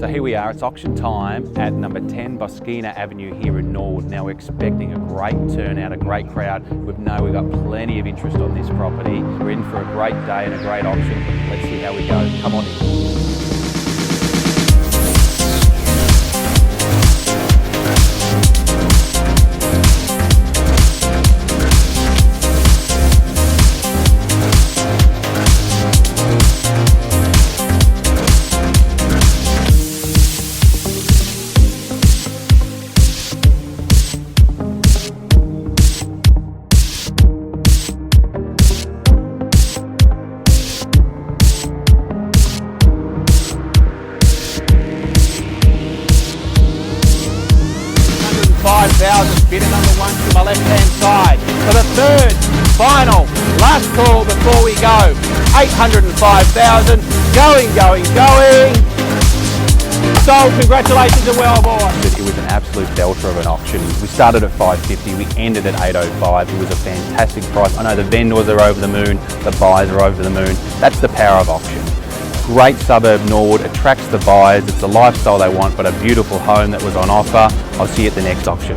So here we are, it's auction time at number 10 Bosquina Avenue here in Norwood. Now we're expecting a great turnout, a great crowd. We've got plenty of interest on this property. We're in for a great day and a great auction. Let's see how we go. Come on in. 5,000 bidder number one to my left hand side. For the third, final, last call before we go. 805,000, going. Sold, congratulations and well aboard. It was an absolute belter of an auction. We started at 550, we ended at 805. It was a fantastic price. I know the vendors are over the moon, the buyers are over the moon. That's the power of auction. Great suburb Norwood, attracts the buyers, it's the lifestyle they want, but a beautiful home that was on offer. I'll see you at the next auction.